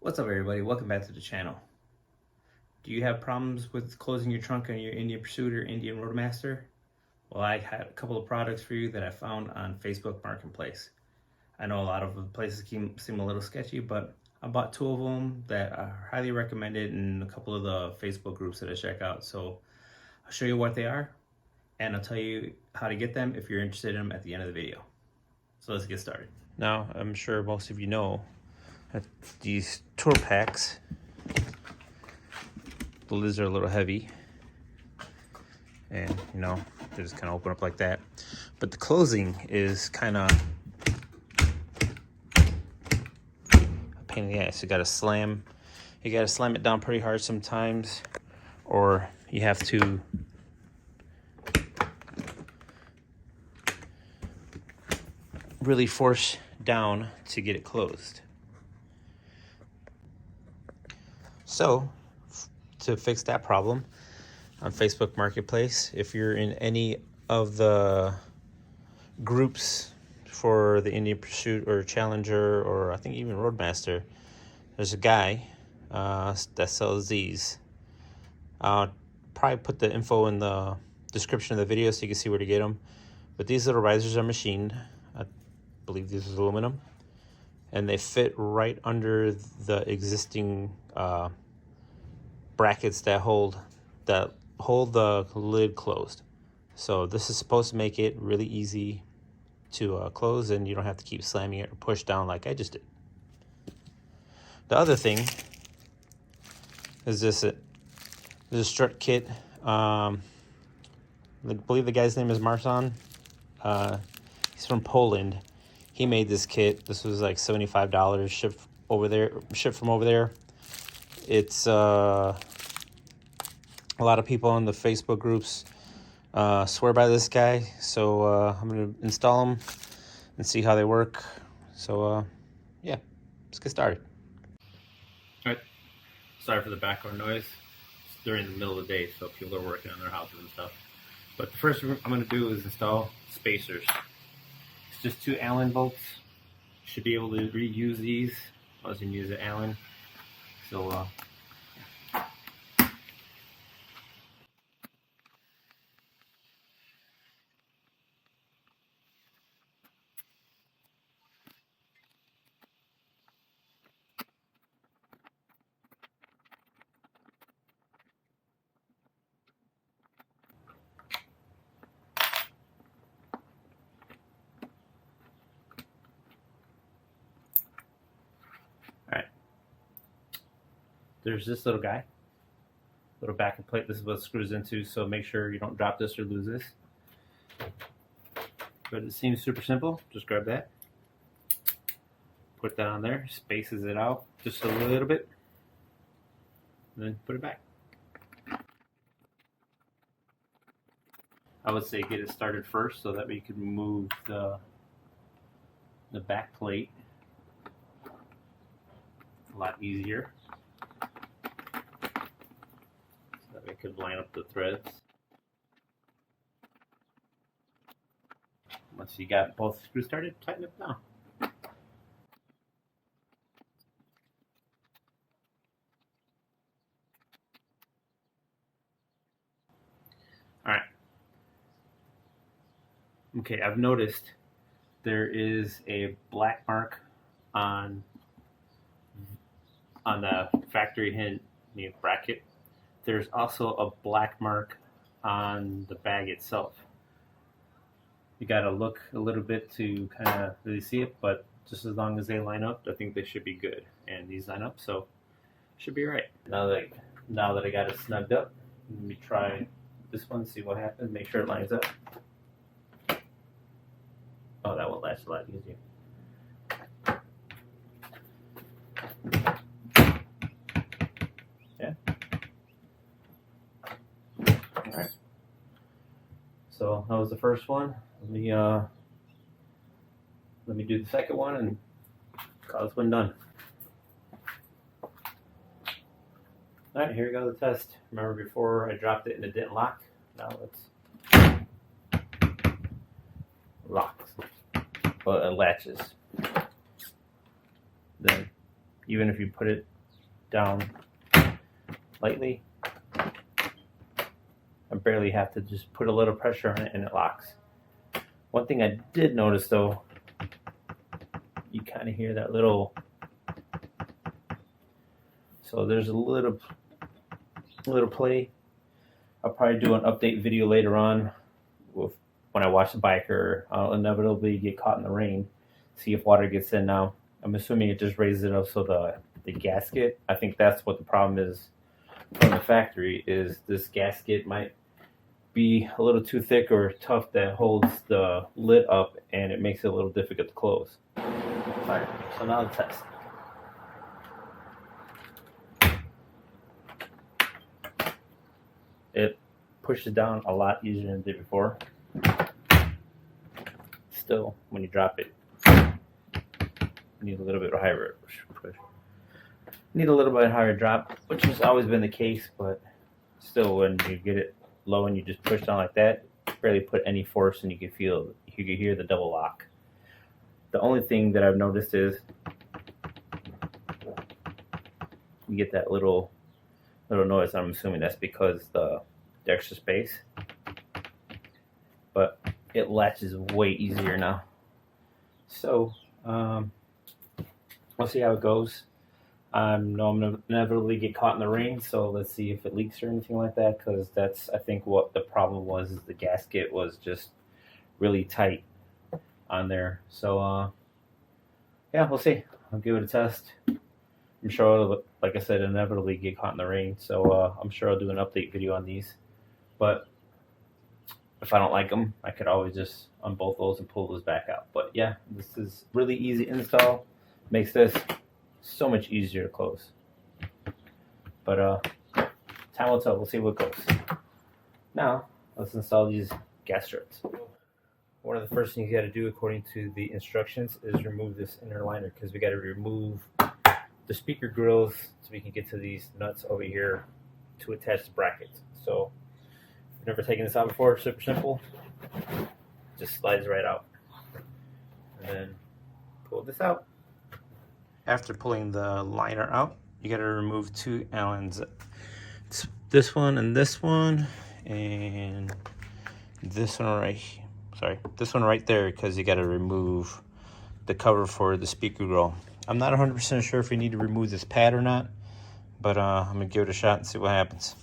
What's up everybody, welcome back to the channel. Do you have problems with closing your trunk on your Indian Pursuit or Indian Roadmaster? Well, I had a couple of products for you that I found on Facebook Marketplace. I know a lot of the places seem a little sketchy, but I bought two of them that are highly recommended in a couple of the Facebook groups that I check out. So I'll show you what they are and I'll tell you how to get them if you're interested in them at the end of the video. So let's get started. Now, I'm sure most of you know that these tour packs, the lids are a little heavy, and you know, they just kind of open up like that. But the closing is kind of a pain in the ass. You gotta slam it down pretty hard sometimes, or you have to really force down to get it closed. So to fix that problem, on Facebook Marketplace, if you're in any of the groups for the Indian Pursuit or Challenger, or I think even Roadmaster, there's a guy that sells these. I'll probably put the info in the description of the video so you can see where to get them. But these little risers are machined. I believe this is aluminum, and they fit right under the existing brackets that hold the lid closed. So this is supposed to make it really easy to close, and you don't have to keep slamming it or push down like I just did. The other thing is this is a strut kit. I believe the guy's name is Marson. He's from Poland. He made this kit. This was like $75 shipped from over there. It's a lot of people in the Facebook groups swear by this guy, so I'm gonna install them and see how they work. So yeah, let's get started. All right, sorry for the background noise. It's during the middle of the day, so people are working on their houses and stuff. But the first thing I'm gonna do is install spacers. It's just 2 Allen bolts. Should be able to reuse these. I was gonna use an Allen. So there's this little guy, little backing plate. This is what it screws into, so make sure you don't drop this or lose this. But it seems super simple. Just grab that, put that on there, spaces it out just a little bit, and then put it back. I would say get it started first so that we can move the back plate a lot easier. We could line up the threads. Once you got both screws started, tighten it down. Alright. Okay, I've noticed there is a black mark on the factory hinge bracket. There's also a black mark on the bag itself. You gotta look a little bit to kind of really see it, but just as long as they line up, I think they should be good. And these line up, so should be right. Now that I got it snugged up, let me try this one, see what happens, make sure it lines up. Oh, that will latch a lot easier. Alright, so that was the first one. Let me do the second one and call this one done. Alright, here we go, the test. Remember before I dropped it and it didn't lock? Now it's locks. Well, it latches. Then even if you put it down lightly. I barely have to just put a little pressure on it and it locks. One thing I did notice though, you kind of hear that little, so there's a little play. I'll probably do an update video later on with when I wash the bike, or I'll inevitably get caught in the rain, see if water gets in. Now I'm assuming it just raises it up so the gasket, I think that's what the problem is from the factory, is this gasket might be a little too thick or tough that holds the lid up, and it makes it a little difficult to close. Alright, so now the test. It pushes down a lot easier than it did before. Still, when you drop it, you need a little bit higher push. Need a little bit higher drop, which has always been the case, but still, when you get it low and you just push down like that, barely put any force, and you can hear the double lock. The only thing that I've noticed is you get that little noise. I'm assuming that's because the extra space, but it latches way easier now. So we'll see how it goes. I know I'm gonna inevitably get caught in the rain, so let's see if it leaks or anything like that, because that's, I think, what the problem was, is the gasket was just really tight on there. So yeah, we'll see. I'll give it a test. I'm sure it'll, like I said, inevitably get caught in the rain, so I'm sure I'll do an update video on these. But if I don't like them, I could always just unbolt those and pull those back out. But yeah, this is really easy install. Makes this so much easier to close. But time will tell. We'll see what goes. Now let's install these gas strips. One of the first things you got to do, according to the instructions, is remove this inner liner, because we got to remove the speaker grills so we can get to these nuts over here to attach the brackets. So if you've never taken this out before, super simple. Just slides right out. And then pull this out. After pulling the liner out, you got to remove two Allens. It's this one and this one, and this one right here. Sorry, this one right there, because you got to remove the cover for the speaker grill. I'm not 100% sure if we need to remove this pad or not, but I'm gonna give it a shot and see what happens.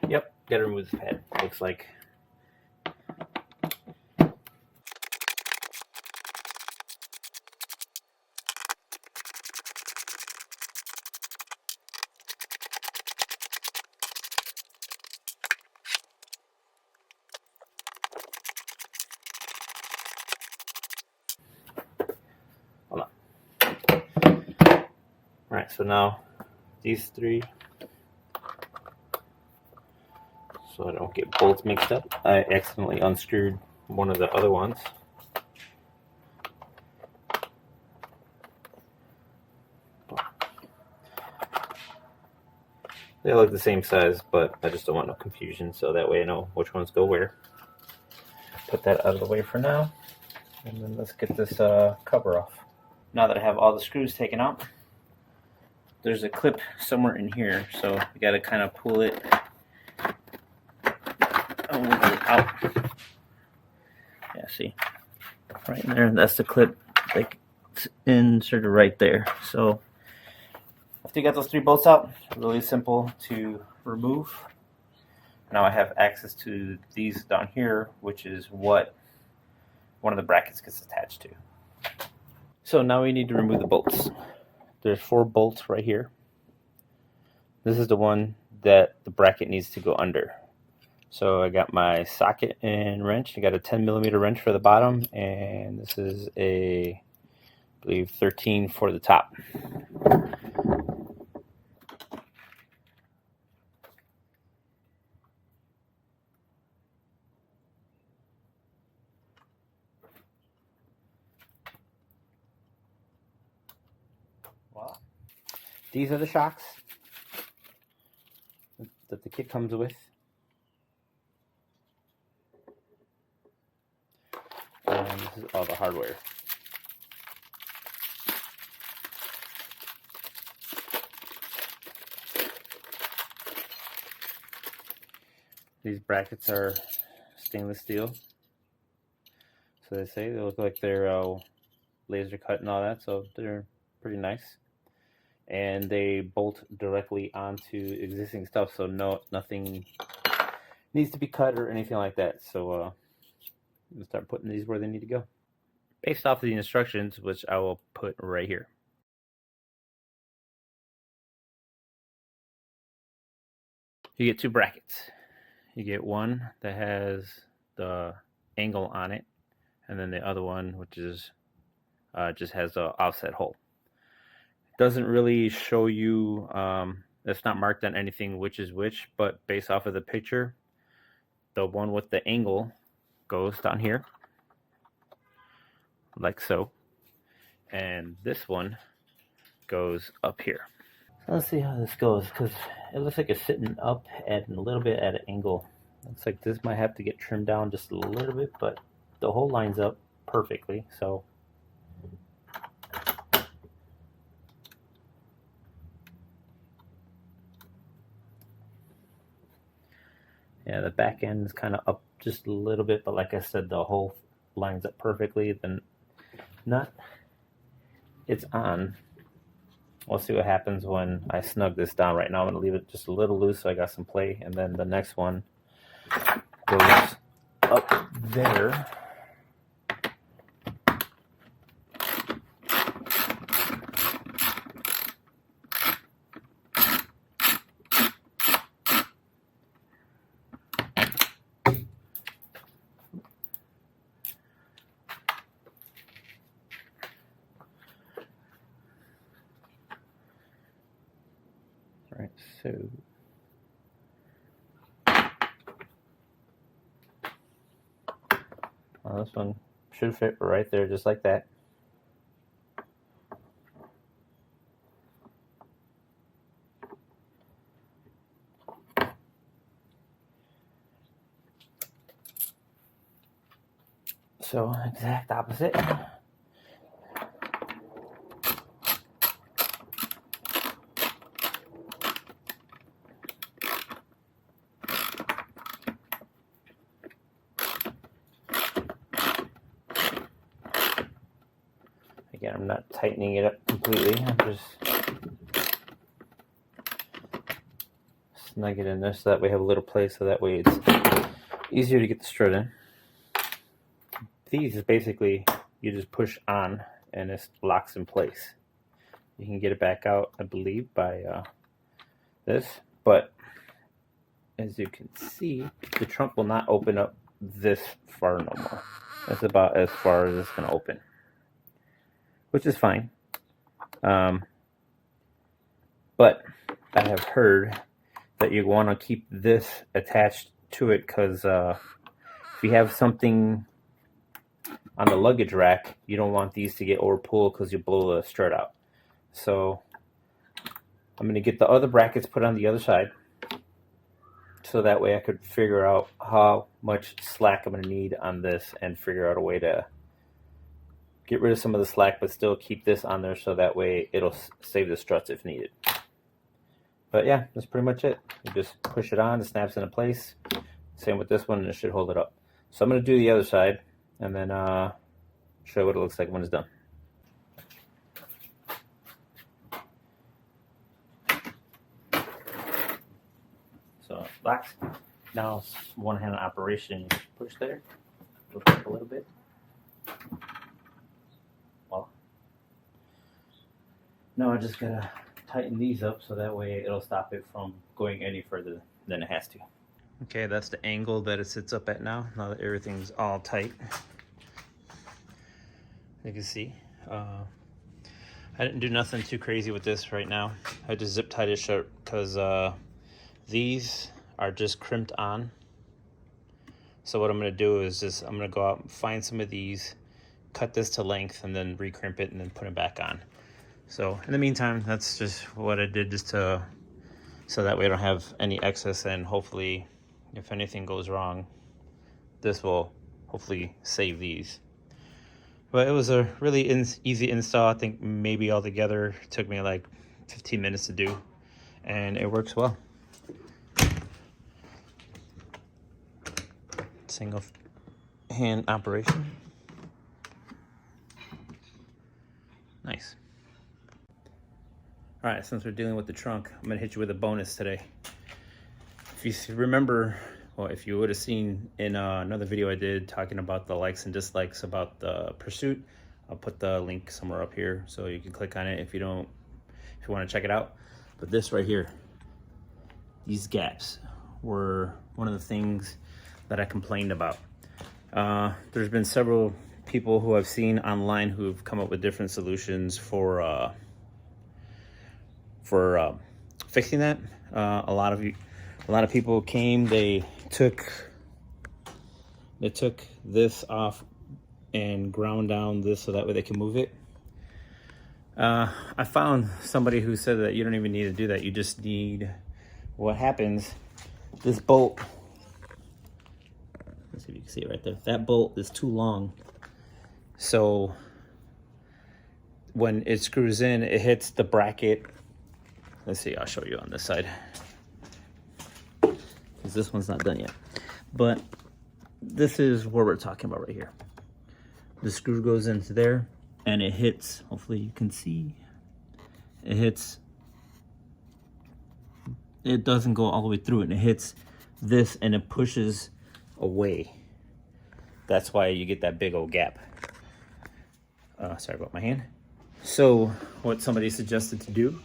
Yep, gotta remove this pad. Looks like. Hold on. Alright, so now these three, so I don't get bolts mixed up, I accidentally unscrewed one of the other ones. They look the same size, but I just don't want no confusion, so that way I know which ones go where. Put that out of the way for now, and then let's get this cover off. Now that I have all the screws taken out, there's a clip somewhere in here, so you got to kind of pull it out. Yeah, see, right in there, that's the clip, like, it's inserted right there. So after you got those three bolts out, really simple to remove. Now I have access to these down here, which is what one of the brackets gets attached to. So now we need to remove the bolts. There's 4 bolts right here. This is the one that the bracket needs to go under. So I got my socket and wrench. I got a 10mm wrench for the bottom, and this is a, I believe, 13 for the top. Voila. These are the shocks that the kit comes with. And this is all the hardware. These brackets are stainless steel. So they say they look like they're laser cut and all that, so they're pretty nice. And they bolt directly onto existing stuff, so nothing needs to be cut or anything like that. So we'll start putting these where they need to go, based off of the instructions, which I will put right here. You get two brackets. You get one that has the angle on it, and then the other one, which is just has the offset hole. Doesn't really show you, it's not marked on anything which is which, but based off of the picture, the one with the angle goes down here, like so, and this one goes up here. So let's see how this goes, because it looks like it's sitting up at a little bit at an angle. Looks like this might have to get trimmed down just a little bit, but the hole lines up perfectly, so yeah, the back end is kind of up just a little bit, but like I said, the hole lines up perfectly. The nut, it's on. We'll see what happens when I snug this down. Right now I'm going to leave it just a little loose so I got some play, and then the next one goes up there. Right, so well, this one should fit right there, just like that. So exact opposite. Again, I'm not tightening it up completely. I'm just snug it in there so that we have a little place, so that way it's easier to get the strut in. These is basically, you just push on and it locks in place. You can get it back out, I believe, by this, but as you can see, the trunk will not open up this far no more. That's about as far as it's going to open, which is fine. But I have heard that you want to keep this attached to it, because if you have something on the luggage rack, you don't want these to get overpulled because you blow the strut out. So I'm going to get the other brackets put on the other side, so that way I could figure out how much slack I'm going to need on this and figure out a way to get rid of some of the slack but still keep this on there, so that way it'll save the struts if needed. But yeah, that's pretty much it. You just push it on, it snaps into place. Same with this one, and it should hold it up. So I'm going to do the other side and then show what it looks like when it's done. So it locks. Now it's one-hand operation. You push there, lift up a little bit. Well, now I just gotta tighten these up so that way it'll stop it from going any further than it has to. Okay, that's the angle that it sits up at now. Now that everything's all tight, you can see. I didn't do nothing too crazy with this right now. I just zip tied it shut because these are just crimped on. So what I'm gonna do is I'm gonna go out and find some of these, cut this to length, and then recrimp it and then put it back on. So in the meantime, that's just what I did, just to, so that way I don't have any excess, and hopefully if anything goes wrong, this will hopefully save these. But it was a really easy install. I think maybe altogether it took me like 15 minutes to do, and it works well. Single hand operation. Nice. All right, since we're dealing with the trunk, I'm gonna hit you with a bonus today. If you remember, well, if you would have seen in another video I did talking about the likes and dislikes about the Pursuit, I'll put the link somewhere up here so you can click on it if you want to check it out. But this right here, these gaps were one of the things that I complained about. There's been several people who I've seen online who've come up with different solutions for fixing that. A lot of people came, they took this off and ground down this so that way they can move it. I found somebody who said that you don't even need to do that. You just need, what happens, this bolt, let's see if you can see it right there, that bolt is too long, so when it screws in, it hits the bracket. Let's see, I'll show you on this side, because this one's not done yet. But this is what we're talking about right here. The screw goes into there and it hits, hopefully you can see, it hits, it doesn't go all the way through it, and it hits this and it pushes away. That's why you get that big old gap. Sorry about my hand. So what somebody suggested to do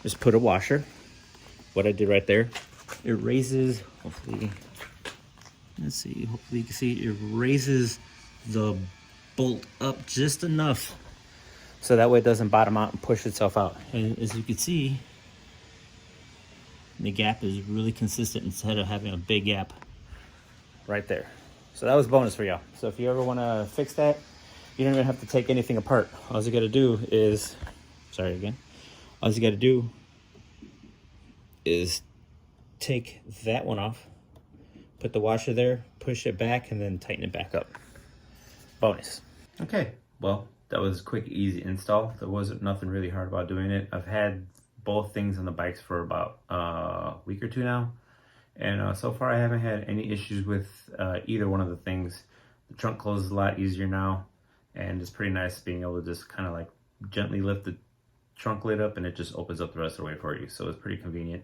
is put a washer. What I did right there, it raises, hopefully, let's see, hopefully you can see, it raises the bolt up just enough so that way it doesn't bottom out and push itself out. And as you can see, the gap is really consistent instead of having a big gap right there. So that was bonus for y'all. So if you ever want to fix that, you don't even have to take anything apart. All you got to do is, sorry again, all you got to do is take that one off, put the washer there, push it back, and then tighten it back up. Bonus. Okay, well, that was a quick, easy install. There wasn't nothing really hard about doing it. I've had both things on the bikes for about a week or two now, and so far I haven't had any issues with either one of the things. The trunk closes a lot easier now, and it's pretty nice being able to just kind of like gently lift the trunk lid up and it just opens up the rest of the way for you. So it's pretty convenient.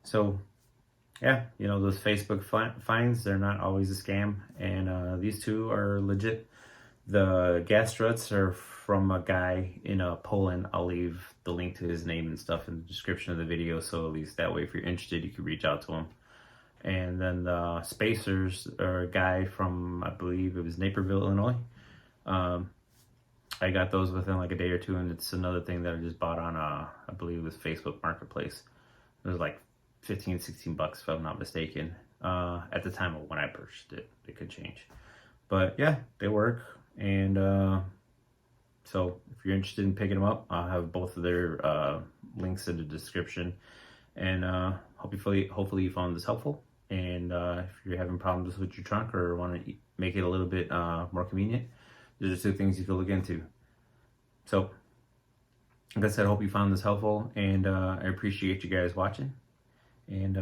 So yeah, you know, those Facebook finds, they're not always a scam, and these two are legit. The gas struts are from a guy in Poland. I'll leave the link to his name and stuff in the description of the video, so at least that way if you're interested you can reach out to him. And then the spacers are a guy from, I believe it was Naperville, Illinois. I got those within like a day or two, and it's another thing that I just bought on I believe it was Facebook Marketplace. It was like 15, 16 bucks if I'm not mistaken. At the time of when I purchased it, it could change. But yeah, they work. And so if you're interested in picking them up, I'll have both of their links in the description. And hopefully you found this helpful. And if you're having problems with your trunk or want to make it a little bit more convenient, those are two things you can look into. So like I said, I hope you found this helpful, and I appreciate you guys watching. And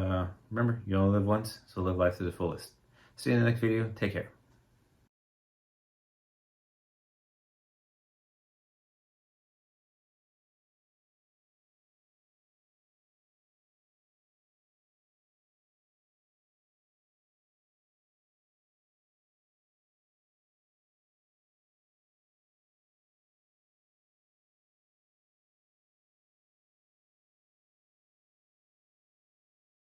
remember, you only live once, so live life to the fullest. See you in the next video. Take care.